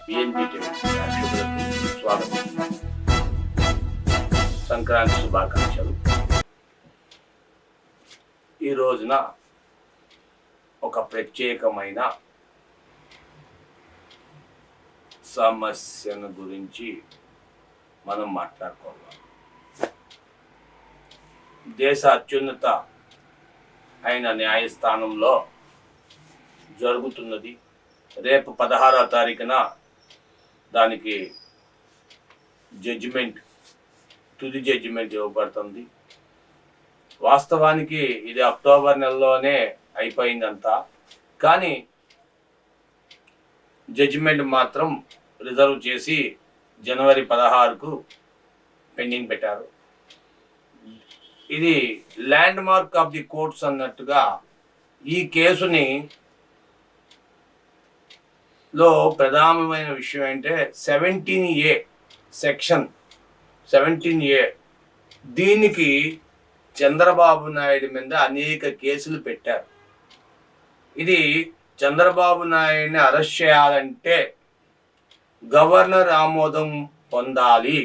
BNP TV ప్రేక్షకులకు స్వాగతం. సంక్రాంతి శుభాకాంక్షలు. ఈ రోజున ఒక ప్రత్యేకమైన సమస్యను గురించి మనం మాట్లాడుకోవాలి. దేశ అత్యున్నత అయిన న్యాయస్థానంలో జరుగుతున్నది. రేపు 16వ తారీఖున దానికి తుది జడ్జిమెంట్ ఇవ్వబడుతుంది. వాస్తవానికి ఇది అక్టోబర్ నెలలోనే అయిపోయిందంతా, కానీ జడ్జిమెంట్ మాత్రం రిజర్వ్ చేసి జనవరి 16కు పెండింగ్ పెట్టారు. ఇది land mark of the courts అన్నట్టుగా ఈ కేసుని లో ప్రధానమైన విషయం అంటే 17A సెక్షన్ 17A దీనికి చంద్రబాబు నాయుడు మీద అనేక కేసులు పెట్టారు. ఇది చంద్రబాబు నాయుడిని అరెస్ట్ చేయాలంటే గవర్నర్ ఆమోదం పొందాలి.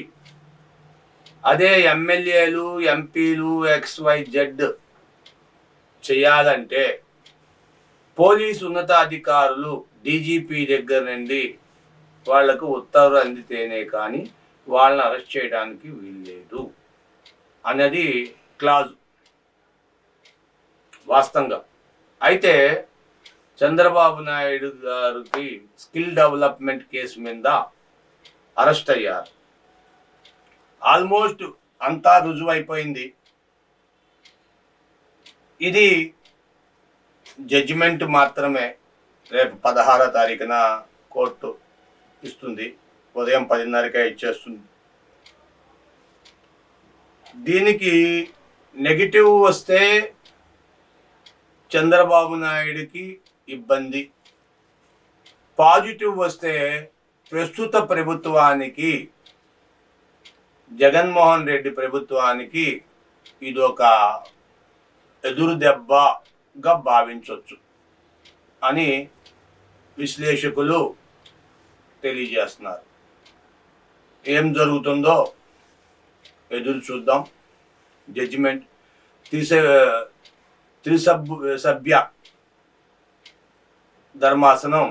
అదే ఎమ్మెల్యేలు, ఎంపీలు, XYZ చేయాలంటే పోలీసు ఉన్నతాధికారులు డీజీపీ దగ్గర నుండి వాళ్లకు ఉత్తర్వులు అందితేనే కానీ వాళ్ళని అరెస్ట్ చేయడానికి వీల్లేదు అన్నది క్లాజు వాస్తవంగా. అయితే చంద్రబాబు నాయుడు గారికి స్కిల్ డెవలప్మెంట్ కేసు మీద అరెస్ట్ అయ్యారు. ఆల్మోస్ట్ అంతా రుజువైపోయింది. ఇది జడ్జిమెంట్ మాత్రమే రేపు 16వ తారీఖున కోర్టు ఇస్తుంది. ఉదయం 10:30కే ఇచ్చేస్తుంది. దీనికి నెగిటివ్ వస్తే చంద్రబాబు నాయుడికి ఇబ్బంది, పాజిటివ్ వస్తే ప్రస్తుత ప్రభుత్వానికి, జగన్మోహన్ రెడ్డి ప్రభుత్వానికి ఇదొక ఎదురు దెబ్బగా భావించవచ్చు అని విశ్లేషకులు తెలియజేస్తున్నారు. ఏం జరుగుతుందో ఎదురు చూద్దాం. జడ్జిమెంట్ త్రిసభ్య ధర్మాసనం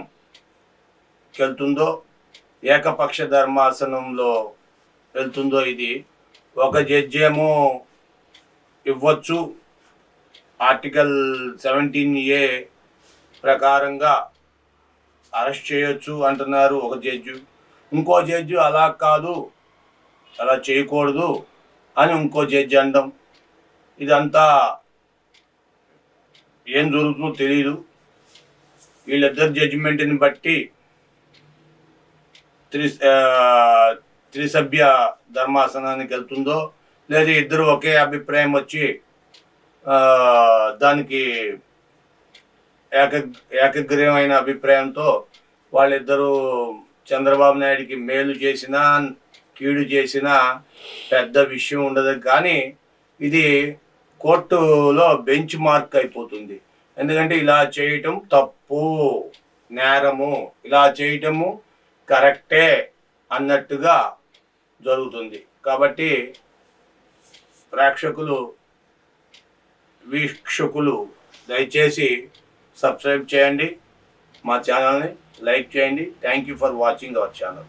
వెళ్తుందో, ఏకపక్ష ధర్మాసనంలో వెళ్తుందో, ఇది ఒక జడ్జి ఏమో ఇవ్వచ్చు, ఆర్టికల్ 17A ప్రకారంగా అరెస్ట్ చేయొచ్చు అంటున్నారు ఒక జడ్జి. ఇంకో జడ్జి అలా కాదు, అలా చేయకూడదు అని ఇంకో జడ్జి అనడం. ఇదంతా ఏం జరుగుతుందో తెలియదు. వీళ్ళిద్దరు జడ్జిమెంట్ని బట్టి త్రిసభ్య ధర్మాసనానికి వెళ్తుందో, లేదా ఇద్దరు ఒకే అభిప్రాయం వచ్చి దానికి ఏకగ్రీవమైన అభిప్రాయంతో వాళ్ళిద్దరూ చంద్రబాబు నాయుడికి మేలు చేసినా కీడు చేసినా పెద్ద విషయం ఉండదు. కానీ ఇది కోర్టులో బెంచ్ మార్క్ అయిపోతుంది. ఎందుకంటే ఇలా చేయటం తప్పు, నేరము, ఇలా చేయటము కరెక్టే అన్నట్టుగా జరుగుతుంది. కాబట్టి వీక్షకులు దయచేసి సబ్స్క్రైబ్ చేయండి, మా ఛానల్ని లైక్ చేయండి. Thank you for watching our channel.